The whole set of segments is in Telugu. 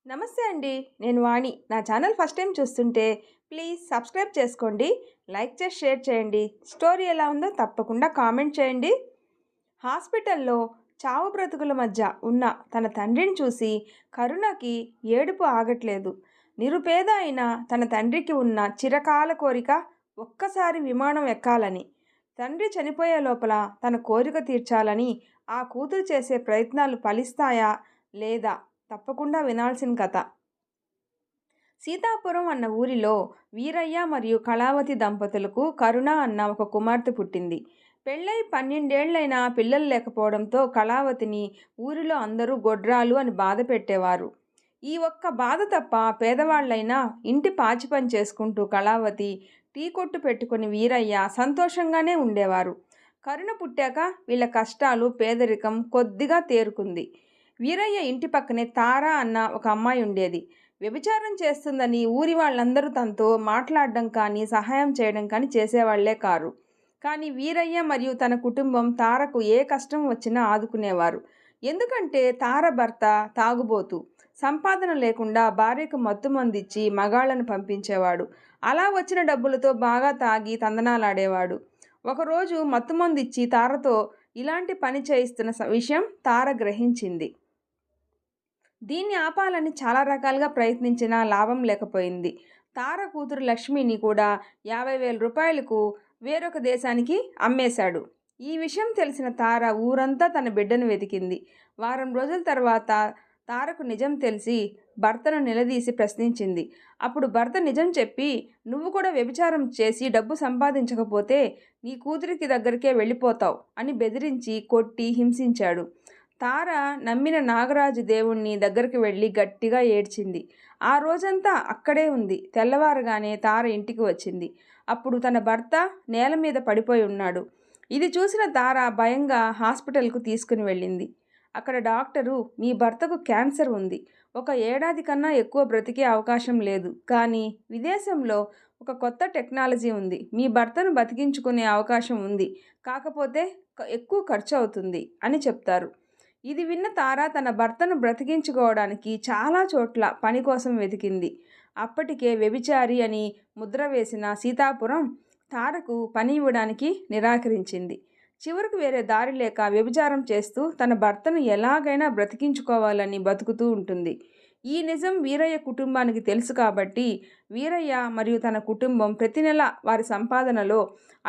నమస్తే అండి. నేను వాణి. నా ఛానల్ ఫస్ట్ టైం చూస్తుంటే ప్లీజ్ సబ్స్క్రైబ్ చేసుకోండి. లైక్ చేసి షేర్ చేయండి. స్టోరీ ఎలా ఉందో తప్పకుండా కామెంట్ చేయండి. హాస్పిటల్లో చావు బ్రతుకుల మధ్య ఉన్న తన తండ్రిని చూసి కరుణకి ఏడుపు ఆగట్లేదు. నిరుపేద అయిన తన తండ్రికి ఉన్న చిరకాల కోరిక ఒక్కసారి విమానం ఎక్కాలని. తండ్రి చనిపోయే లోపల తన కోరిక తీర్చాలని ఆ కూతురు చేసే ప్రయత్నాలు ఫలిస్తాయా లేదా తప్పకుండా వినాల్సిన కథ. సీతాపురం అన్న ఊరిలో వీరయ్య మరియు కళావతి దంపతులకు కరుణ అన్న ఒక కుమార్తె పుట్టింది. పెళ్ళై 12 ఏళ్లైనా పిల్లలు లేకపోవడంతో కళావతిని ఊరిలో అందరూ గొడ్రాలు అని బాధ పెట్టేవారు. ఈ ఒక్క బాధ తప్ప పేదవాళ్లైనా ఇంటి పాచి పని చేసుకుంటూ కళావతి, టీ కొట్టు పెట్టుకుని వీరయ్య సంతోషంగానే ఉండేవారు. కరుణ పుట్టాక వీళ్ళ కష్టాలు, పేదరికం కొద్దిగా తేరుకుంది. వీరయ్య ఇంటి పక్కనే తార అన్న ఒక అమ్మాయి ఉండేది. వ్యభిచారం చేస్తుందని ఊరి వాళ్ళందరూ తనతో మాట్లాడడం కానీ, సహాయం చేయడం కానీ చేసేవాళ్లే కారు. కానీ వీరయ్య మరియు తన కుటుంబం తారకు ఏ కష్టం వచ్చినా ఆదుకునేవారు. ఎందుకంటే తార భర్త తాగుబోతు, సంపాదన లేకుండా భార్యకు మత్తుమందిచ్చి మగాళ్లను పంపించేవాడు. అలా వచ్చిన డబ్బులతో బాగా తాగి తందనాలాడేవాడు. ఒకరోజు మత్తుమందిచ్చి తారతో ఇలాంటి పని చేయిస్తున్న విషయం తార గ్రహించింది. దీన్ని ఆపాలని చాలా రకాలుగా ప్రయత్నించినా లాభం లేకపోయింది. తార కూతురు లక్ష్మిని కూడా 50,000 రూపాయలకు వేరొక దేశానికి అమ్మేశాడు. ఈ విషయం తెలిసిన తార ఊరంతా తన బిడ్డను వెతికింది. వారం రోజుల తర్వాత తారకు నిజం తెలిసి భర్తను నిలదీసి ప్రశ్నించింది. అప్పుడు భర్త నిజం చెప్పి, నువ్వు కూడా వ్యభిచారం చేసి డబ్బు సంపాదించకపోతే నీ కూతురికి దగ్గరికే వెళ్ళిపోతావు అని బెదిరించి కొట్టి హింసించాడు. తార నమ్మిన నాగరాజు దేవుణ్ణి దగ్గరికి వెళ్ళి గట్టిగా ఏడ్చింది. ఆ రోజంతా అక్కడే ఉంది. తెల్లవారగానే తార ఇంటికి వచ్చింది. అప్పుడు తన భర్త నేల మీద పడిపోయి ఉన్నాడు. ఇది చూసిన తార భయంగా హాస్పిటల్కు తీసుకుని వెళ్ళింది. అక్కడ డాక్టరు, మీ భర్తకు క్యాన్సర్ ఉంది, 1 ఏడాది కన్నా ఎక్కువ బ్రతికే అవకాశం లేదు, కానీ విదేశంలో ఒక కొత్త టెక్నాలజీ ఉంది, మీ భర్తను బతికించుకునే అవకాశం ఉంది, కాకపోతే ఎక్కువ ఖర్చు అవుతుంది అని చెప్తారు. ఇది విన్న తార తన భర్తను బ్రతికించుకోవడానికి చాలా చోట్ల పని కోసం వెతికింది. అప్పటికే వ్యభిచారి అని ముద్ర వేసిన సీతాపురం తారకు పని ఇవ్వడానికి నిరాకరించింది. చివరకు వేరే దారి లేక వ్యభిచారం చేస్తూ తన భర్తను ఎలాగైనా బ్రతికించుకోవాలని బతుకుతూ ఉంటుంది. ఈ నిజం వీరయ్య కుటుంబానికి తెలుసు కాబట్టి వీరయ్య మరియు తన కుటుంబం ప్రతి నెల వారి సంపాదనలో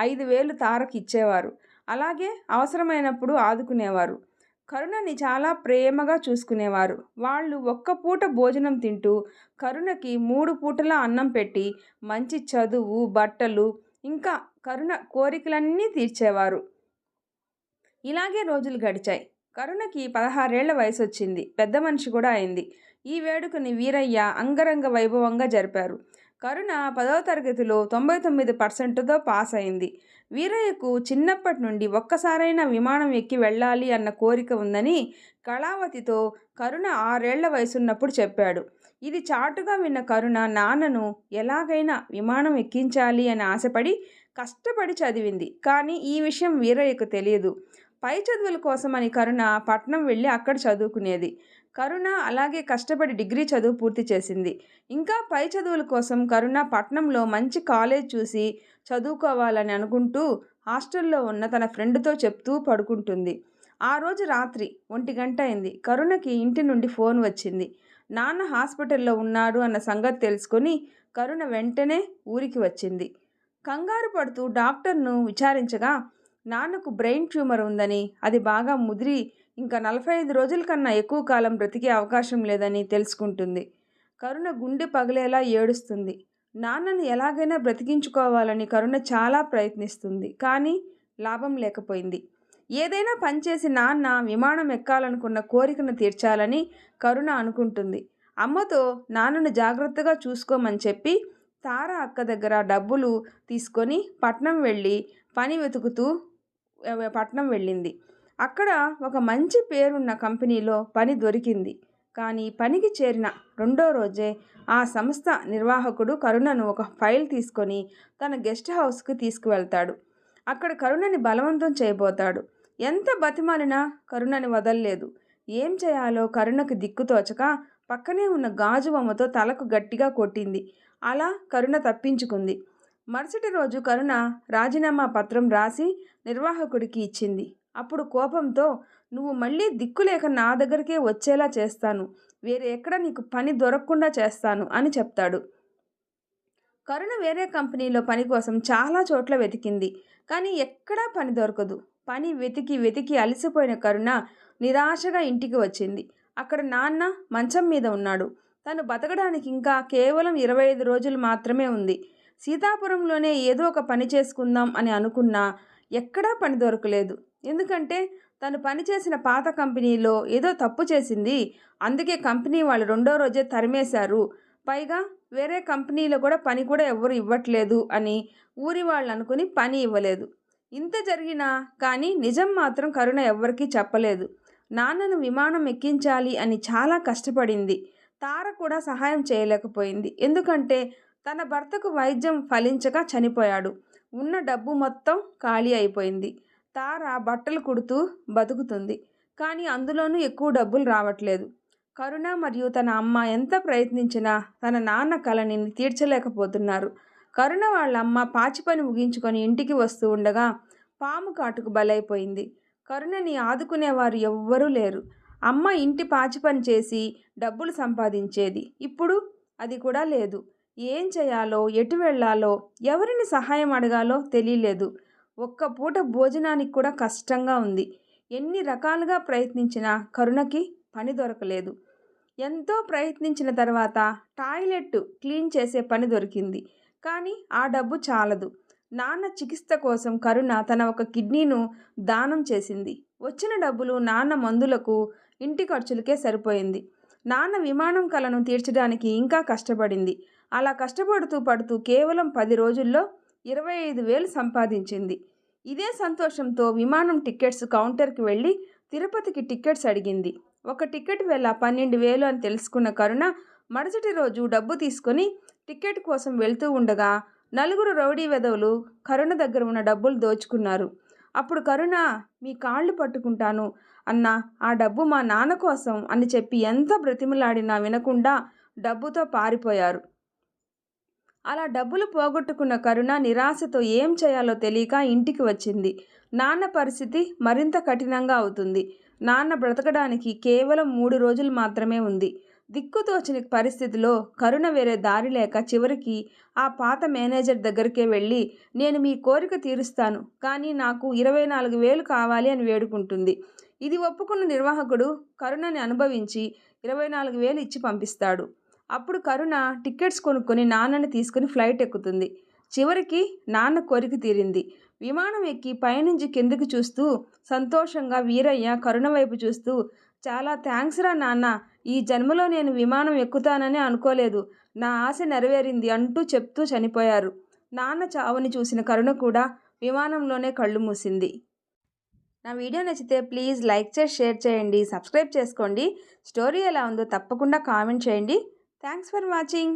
5,000 తారకు ఇచ్చేవారు. అలాగే అవసరమైనప్పుడు ఆదుకునేవారు. కరుణని చాలా ప్రేమగా చూసుకునేవారు. వాళ్ళు ఒక్క పూట భోజనం తింటూ కరుణకి 3 పూటల అన్నం పెట్టి మంచి చదువు, బట్టలు, ఇంకా కరుణ కోరికలన్నీ తీర్చేవారు. ఇలాగే రోజులు గడిచాయి. కరుణకి 16 ఏళ్ల వయసు వచ్చింది. పెద్ద మనిషి కూడా అయింది. ఈ వేడుకని వీరయ్య అంగరంగ వైభవంగా జరిపారు. కరుణ 10వ తరగతిలో 99%తో పాస్ అయింది. వీరయ్యకు చిన్నప్పటి నుండి ఒక్కసారైనా విమానం ఎక్కి వెళ్ళాలి అన్న కోరిక ఉందని కళావతితో కరుణ 6 ఏళ్ల వయసున్నప్పుడు చెప్పాడు. ఇది చాటుగా విన్న కరుణ నాన్నను ఎలాగైనా విమానం ఎక్కించాలి అని ఆశపడి కష్టపడి చదివింది. కానీ ఈ విషయం వీరయ్యకు తెలియదు. పై చదువుల కోసమని కరుణ పట్నం వెళ్ళి అక్కడ చదువుకునేది. కరుణ అలాగే కష్టపడి డిగ్రీ చదువు పూర్తి చేసింది. ఇంకా పై చదువుల కోసం కరుణ పట్నంలో మంచి కాలేజ్ చూసి చదువుకోవాలని అనుకుంటూ హాస్టల్లో ఉన్న తన ఫ్రెండ్తో చెప్తూ పడుకుంటుంది. ఆ రోజు రాత్రి 1 గంట అయింది. కరుణకి ఇంటి నుండి ఫోన్ వచ్చింది. నాన్న హాస్పిటల్లో ఉన్నాడు అన్న సంగతి తెలుసుకొని కరుణ వెంటనే ఊరికి వచ్చింది. కంగారు పడుతూ డాక్టర్ను విచారించగా నాన్నకు బ్రెయిన్ ట్యూమర్ ఉందని, అది బాగా ముదిరి ఇంకా 45 రోజుల కన్నా ఎక్కువ కాలం బ్రతికే అవకాశం లేదని తెలుసుకుంటుంది. కరుణ గుండె పగిలేలా ఏడుస్తుంది. నాన్నను ఎలాగైనా బ్రతికించుకోవాలని కరుణ చాలా ప్రయత్నిస్తుంది. కానీ లాభం లేకపోయింది. ఏదైనా పనిచేసి నాన్న విమానం ఎక్కాలనుకున్న కోరికను తీర్చాలని కరుణ అనుకుంటుంది. అమ్మతో నాన్నను జాగ్రత్తగా చూసుకోమని చెప్పి తార అక్క దగ్గర డబ్బులు తీసుకొని పట్నం వెళ్ళి పని వెతుకుతూ పట్నం వెళ్ళింది. అక్కడ ఒక మంచి పేరున్న కంపెనీలో పని దొరికింది. కానీ పనికి చేరిన 2వ రోజే ఆ సంస్థ నిర్వాహకుడు కరుణను ఒక ఫైల్ తీసుకొని తన గెస్ట్ హౌస్కి తీసుకువెళ్తాడు. అక్కడ కరుణని బలవంతం చేయబోతాడు. ఎంత బతిమాలినా కరుణని వదల్లేదు. ఏం చేయాలో కరుణకు దిక్కుతోచక పక్కనే ఉన్న గాజు బొమ్మతో తలకు గట్టిగా కొట్టింది. అలా కరుణ తప్పించుకుంది. మరుసటి రోజు కరుణ రాజీనామా పత్రం రాసి నిర్వాహకుడికి ఇచ్చింది. అప్పుడు కోపంతో, నువ్వు మళ్ళీ దిక్కులేక నా దగ్గరికే వచ్చేలా చేస్తాను, వేరే ఎక్కడ నీకు పని దొరకకుండా చేస్తాను అని చెప్తాడు. కరుణ వేరే కంపెనీలో పని కోసం చాలా చోట్ల వెతికింది. కానీ ఎక్కడా పని దొరకదు. పని వెతికి వెతికి అలసిపోయిన కరుణ నిరాశగా ఇంటికి వచ్చింది. అక్కడ నాన్న మంచం మీద ఉన్నాడు. తను బతకడానికి ఇంకా కేవలం 25 రోజులు మాత్రమే ఉంది. సీతాపురంలోనే ఏదో ఒక పని చేసుకుందాం అని అనుకున్నా ఎక్కడా పని దొరకలేదు. ఎందుకంటే తను పనిచేసిన పాత కంపెనీలో ఏదో తప్పు చేసింది. అందుకే కంపెనీ వాళ్ళు 2వ రోజే తరిమేశారు. పైగా వేరే కంపెనీలో పని కూడా ఎవ్వరు ఇవ్వట్లేదు అని ఊరి వాళ్ళు అనుకుని పని ఇవ్వలేదు. ఇంత జరిగినా కానీ నిజం మాత్రం కరుణ ఎవ్వరికీ చెప్పలేదు. నాన్నను విమానం ఎక్కించాలి అని చాలా కష్టపడింది. తార కూడా సహాయం చేయలేకపోయింది. ఎందుకంటే తన భర్తకు వైద్యం ఫలించక చనిపోయాడు. ఉన్న డబ్బు మొత్తం ఖాళీ అయిపోయింది. తార బట్టలు కుడుతూ బతుకుతుంది. కానీ అందులోనూ ఎక్కువ డబ్బులు రావట్లేదు. కరుణ మరియు తన అమ్మ ఎంత ప్రయత్నించినా తన నాన్న కలని తీర్చలేకపోతున్నారు. కరుణ వాళ్ళ అమ్మ పాచి పని ముగించుకొని ఇంటికి వస్తూ ఉండగా పాము కాటుకు బలైపోయింది. కరుణని ఆదుకునేవారు ఎవ్వరూ లేరు. అమ్మ ఇంటి పాచి పని చేసి డబ్బులు సంపాదించేది. ఇప్పుడు అది కూడా లేదు. ఏం చేయాలో, ఎటు వెళ్ళాలో, ఎవరిని సహాయం అడగాలో తెలియలేదు. ఒక్క పూట భోజనానికి కూడా కష్టంగా ఉంది. ఎన్ని రకాలుగా ప్రయత్నించినా కరుణకి పని దొరకలేదు. ఎంతో ప్రయత్నించిన తర్వాత టాయిలెట్ క్లీన్ చేసే పని దొరికింది. కానీ ఆ డబ్బు చాలదు. నాన్న చికిత్స కోసం కరుణ తన ఒక కిడ్నీను దానం చేసింది. వచ్చిన డబ్బులు నాన్న మందులకు, ఇంటి ఖర్చులకే సరిపోయింది. నాన్న విమానం కలను తీర్చడానికి ఇంకా కష్టపడింది. అలా కష్టపడుతూ పడుతూ కేవలం 10 రోజుల్లో 25,000 సంపాదించింది. ఇదే సంతోషంతో విమానం టికెట్స్ కౌంటర్కి వెళ్ళి తిరుపతికి టికెట్స్ అడిగింది. ఒక టికెట్ వెల 12,000 అని తెలుసుకున్న కరుణ మరుసటి రోజు డబ్బు తీసుకొని టికెట్ కోసం వెళ్తూ ఉండగా 4 రౌడీ వెధవలు కరుణ దగ్గర ఉన్న డబ్బులు దోచుకున్నారు. అప్పుడు కరుణ, మీ కాళ్ళు పట్టుకుంటాను అన్న ఆ డబ్బు మా నాన్న కోసం అని చెప్పి ఎంత బ్రతిమలాడినా వినకుండా డబ్బుతో పారిపోయారు. అలా డబ్బులు పోగొట్టుకున్న కరుణ నిరాశతో ఏం చేయాలో తెలియక ఇంటికి వచ్చింది. నాన్న పరిస్థితి మరింత కఠినంగా అవుతుంది. నాన్న బ్రతకడానికి కేవలం 3 రోజులు మాత్రమే ఉంది. దిక్కుతోచని పరిస్థితిలో కరుణ వేరే దారి లేక చివరికి ఆ పాత మేనేజర్ దగ్గరికే వెళ్ళి, నేను మీ కోరిక తీరుస్తాను, కానీ నాకు 24,000 కావాలి అని వేడుకుంటుంది. ఇది ఒప్పుకున్న నిర్వాహకుడు కరుణని అనుభవించి 24,000 ఇచ్చి పంపిస్తాడు. అప్పుడు కరుణ టికెట్స్ కొనుక్కొని నాన్నని తీసుకుని ఫ్లైట్ ఎక్కుతుంది. చివరికి నాన్న కోరిక తీరింది. విమానం ఎక్కి పైనుంచి కిందకి చూస్తూ సంతోషంగా వీరయ్య కరుణ వైపు చూస్తూ, చాలా థ్యాంక్స్ రా నాన్న, ఈ జన్మలో నేను విమానం ఎక్కుతానని అనుకోలేదు, నా ఆశ నెరవేరింది అంటూ చెప్తూ చనిపోయారు. నాన్న చావుని చూసిన కరుణ కూడా విమానంలోనే కళ్ళు మూసింది. నా వీడియో నచ్చితే ప్లీజ్ లైక్ చేసి షేర్ చేయండి, సబ్స్క్రైబ్ చేసుకోండి. స్టోరీ ఎలా ఉందో తప్పకుండా కామెంట్ చేయండి. Thanks for watching.